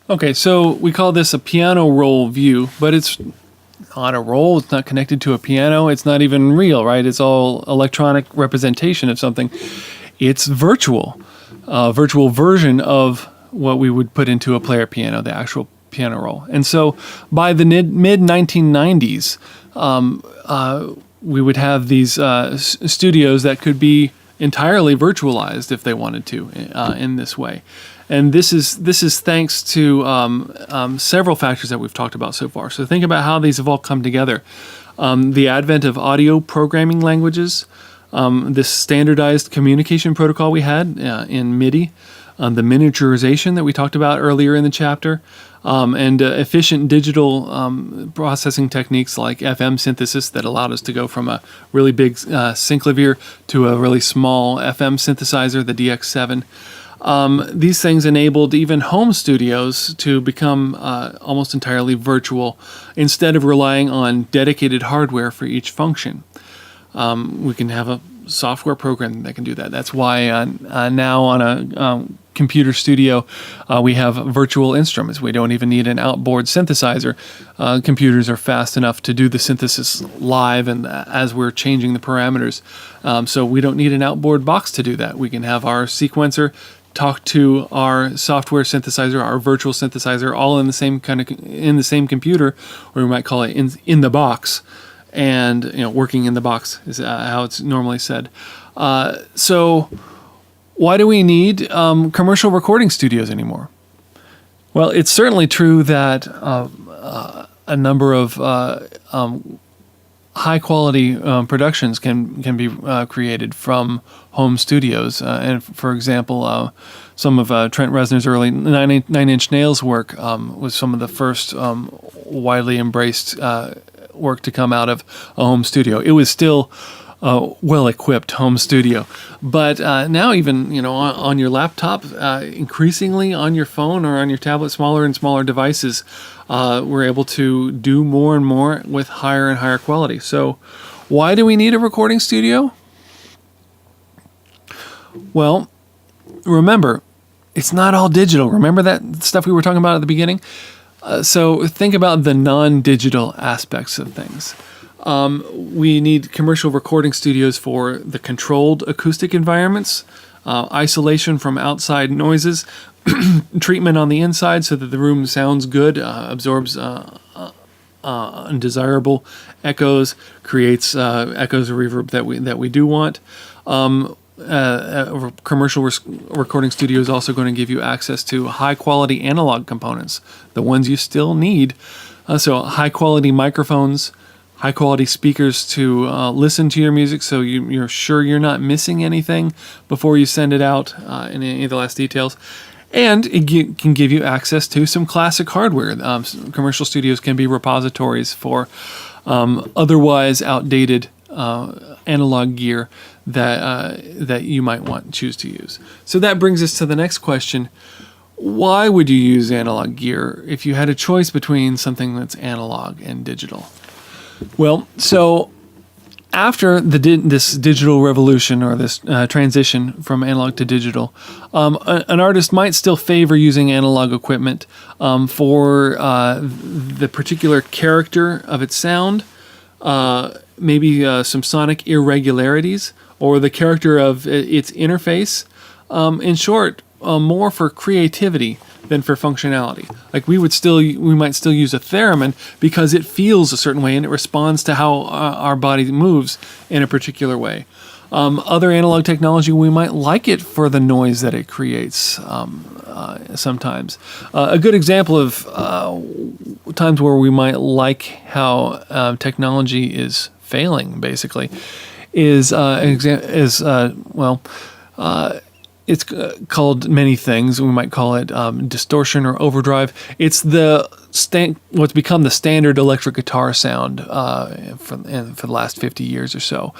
Okay, so we call this a piano roll view, but it's not a roll. It's not connected to a piano. It's not even real, right? It's all electronic representation of something. It's virtual, a virtual version of what we would put into a player piano, the actual piano roll. And so by the mid 1990s, we would have these studios that could be entirely virtualized if they wanted to in this way. And this is thanks to several factors that we've talked about so far. So think about how these have all come together. The advent of audio programming languages, this standardized communication protocol we had in MIDI, the miniaturization that we talked about earlier in the chapter, and efficient digital processing techniques like FM synthesis that allowed us to go from a really big synclavier to a really small FM synthesizer, the DX7. These things enabled even home studios to become almost entirely virtual instead of relying on dedicated hardware for each function. We can have a software program that can do that. That's why now on a computer studio we have virtual instruments. We don't even need an outboard synthesizer. Computers are fast enough to do the synthesis live and as we're changing the parameters. So we don't need an outboard box to do that. We can have our sequencer talk to our software synthesizer, our virtual synthesizer, all in the same computer, or we might call it in the box, and working in the box is how it's normally said. So why do we need commercial recording studios anymore? Well, it's certainly true that a number of high-quality productions can be created from home studios. And for example, some of Trent Reznor's early Nine Inch Nails work was some of the first widely embraced work to come out of a home studio. It was still well-equipped home studio, but now even on your laptop, increasingly on your phone or on your tablet, smaller and smaller devices, we're able to do more and more with higher and higher quality. So why do we need a recording studio? Well, remember, it's not all digital. Remember that stuff we were talking about at the beginning? So think about the non-digital aspects of things. We need commercial recording studios for the controlled acoustic environments, isolation from outside noises, treatment on the inside so that the room sounds good, absorbs undesirable echoes, creates echoes or reverb that we do want. Commercial recording studio is also going to give you access to high-quality analog components, the ones you still need. So high-quality microphones, high-quality speakers to listen to your music so you're sure you're not missing anything before you send it out in any of the last details. And it can give you access to some classic hardware. Commercial studios can be repositories for otherwise outdated analog gear that you might choose to use. So that brings us to the next question. Why would you use analog gear if you had a choice between something that's analog and digital? Well, so after this digital revolution or this transition from analog to digital, an artist might still favor using analog equipment for the particular character of its sound, maybe some sonic irregularities, or the character of its interface. In short, more for creativity than for functionality. Like we might still use a theremin because it feels a certain way and it responds to how our body moves in a particular way. Other analog technology, we might like it for the noise that it creates sometimes. A good example of times where we might like how technology is failing, basically, is it's called many things. We might call it distortion or overdrive. It's what's become the standard electric guitar sound for the last 50 years or so.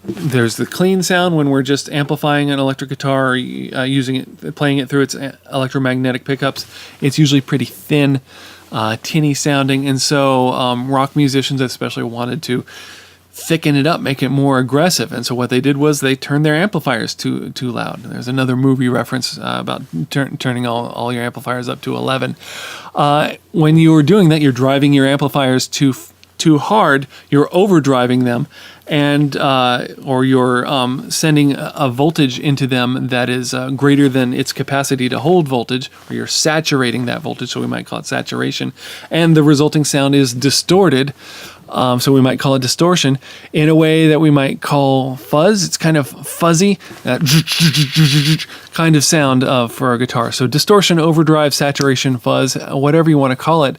There's the clean sound when we're just amplifying an electric guitar or playing it through its electromagnetic pickups. It's usually pretty thin, tinny sounding, and so rock musicians especially wanted to thicken it up, make it more aggressive. And so what they did was they turned their amplifiers too loud. There's another movie reference about turning all your amplifiers up to 11. When you're doing that, you're driving your amplifiers too hard. You're overdriving them, and or you're sending a voltage into them that is greater than its capacity to hold voltage, or you're saturating that voltage. So we might call it saturation, and the resulting sound is distorted. So we might call it distortion in a way that we might call fuzz. It's kind of fuzzy, that kind of sound for a guitar. So distortion, overdrive, saturation, fuzz, whatever you want to call it.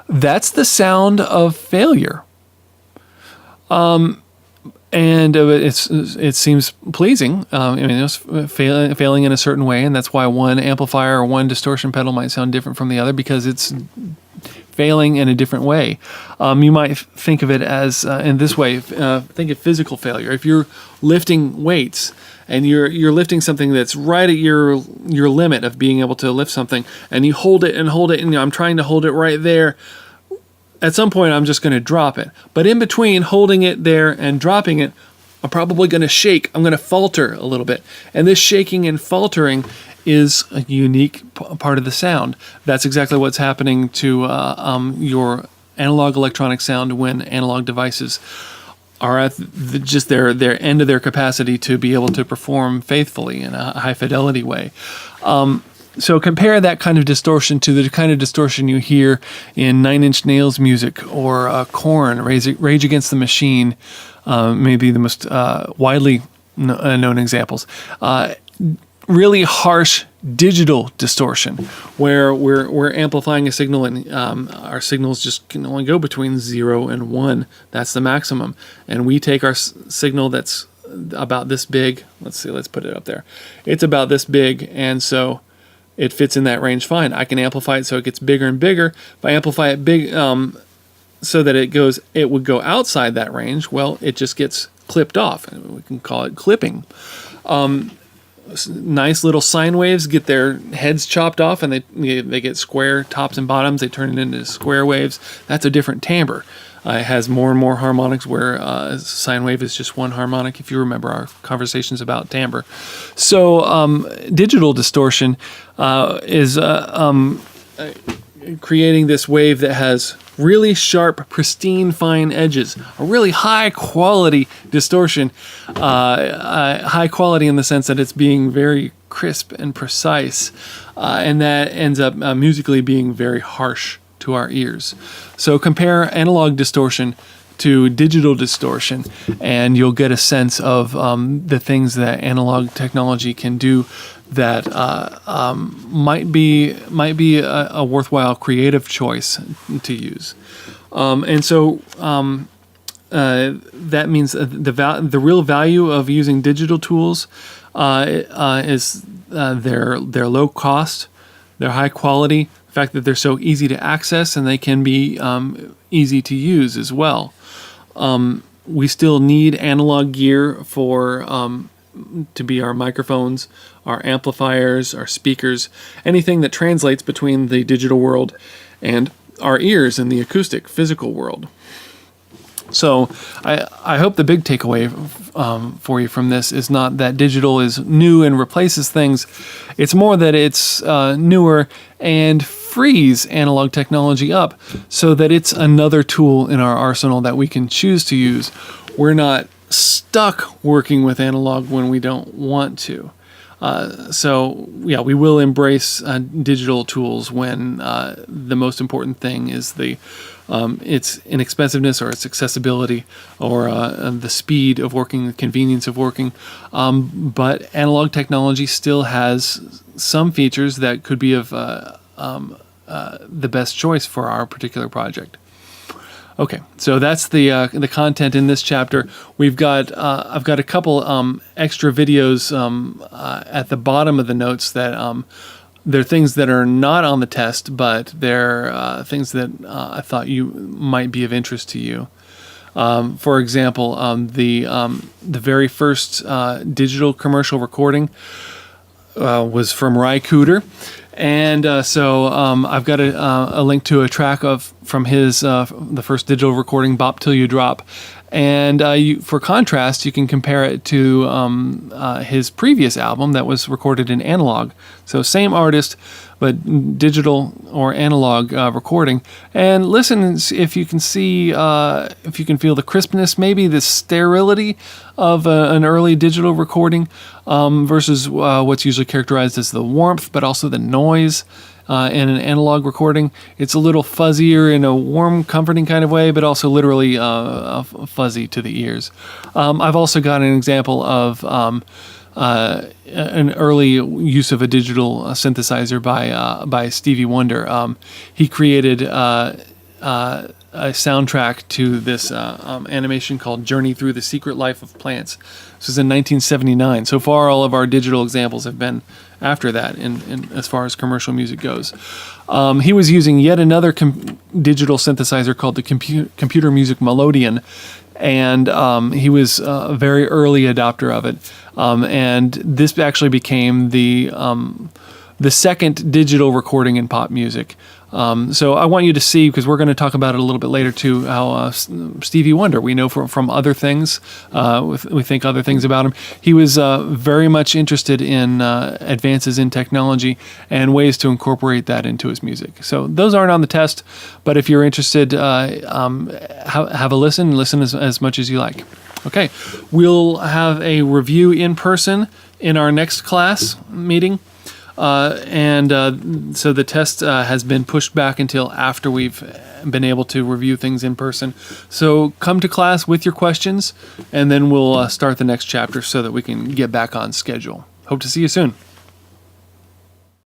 That's the sound of failure. And it seems pleasing. It's failing in a certain way, and that's why one amplifier or one distortion pedal might sound different from the other, because it's failing in a different way. You might think of it as in this way. Think of physical failure. If you're lifting weights and you're lifting something that's right at your limit of being able to lift something, and you hold it, and I'm trying to hold it right there. At some point, I'm just going to drop it. But in between holding it there and dropping it, I'm probably going to shake. I'm going to falter a little bit. And this shaking and faltering is a unique part of the sound. That's exactly what's happening to your analog electronic sound when analog devices are at just their end of their capacity to be able to perform faithfully in a high fidelity way. So compare that kind of distortion to the kind of distortion you hear in Nine Inch Nails music or Korn, Rage Against the Machine, maybe the most widely known examples. Really harsh digital distortion, where we're amplifying a signal and our signals just can only go between 0 and 1. That's the maximum. And we take our signal that's about this big. Let's put it up there. It's about this big, and so it fits in that range fine. I can amplify it so it gets bigger and bigger. If I amplify it big so that it would go outside that range, well, it just gets clipped off. We can call it clipping. Nice little sine waves get their heads chopped off, and they get square tops and bottoms. They turn it into square waves. That's a different timbre. It has more and more harmonics, where a sine wave is just one harmonic, if you remember our conversations about timbre. So digital distortion is creating this wave that has really sharp, pristine, fine edges. A really high quality distortion. High quality in the sense that it's being very crisp and precise. And that ends up musically being very harsh to our ears. So compare analog distortion to digital distortion, and you'll get a sense of the things that analog technology can do that might be a worthwhile creative choice to use. And so that means the real value of using digital tools is their low cost, their high quality, the fact that they're so easy to access, and they can be easy to use as well. We still need analog gear to be our microphones, our amplifiers, our speakers, anything that translates between the digital world and our ears in the acoustic, physical world. So I hope the big takeaway for you from this is not that digital is new and replaces things. It's more that it's newer and frees analog technology up so that it's another tool in our arsenal that we can choose to use. We're not stuck working with analog when we don't want to. So we will embrace digital tools when the most important thing is its inexpensiveness or its accessibility or the speed of working, the convenience of working. But analog technology still has some features that could be of the best choice for our particular project. Okay, so that's the content in this chapter. I've got a couple extra videos at the bottom of the notes that they're things that are not on the test, but they're things that I thought might be of interest to you. For example, the very first digital commercial recording was from Ry Cooder. And so I've got a link to a track from his the first digital recording, Bop Till You Drop. And for contrast, you can compare it to his previous album that was recorded in analog. So same artist, but digital or analog recording. And listen if you can see, if you can feel the crispness, maybe the sterility of an early digital recording versus what's usually characterized as the warmth, but also the noise. In an analog recording, it's a little fuzzier in a warm, comforting kind of way, but also literally fuzzy to the ears. I've also got an example of an early use of a digital synthesizer by Stevie Wonder. He created a soundtrack to this animation called Journey Through the Secret Life of Plants. This was in 1979. So far, all of our digital examples have been after that in as far as commercial music goes. He was using yet another digital synthesizer called the Computer Music Melodeon, and he was a very early adopter of it. And this actually became the second digital recording in pop music. So I want you to see, because we're going to talk about it a little bit later too, how Stevie Wonder, we know from other things, we think other things about him. He was very much interested in advances in technology and ways to incorporate that into his music. So those aren't on the test, but if you're interested, have a listen as much as you like. Okay, we'll have a review in person in our next class meeting. So the test has been pushed back until after we've been able to review things in person. So come to class with your questions, and then we'll start the next chapter so that we can get back on schedule. Hope to see you soon.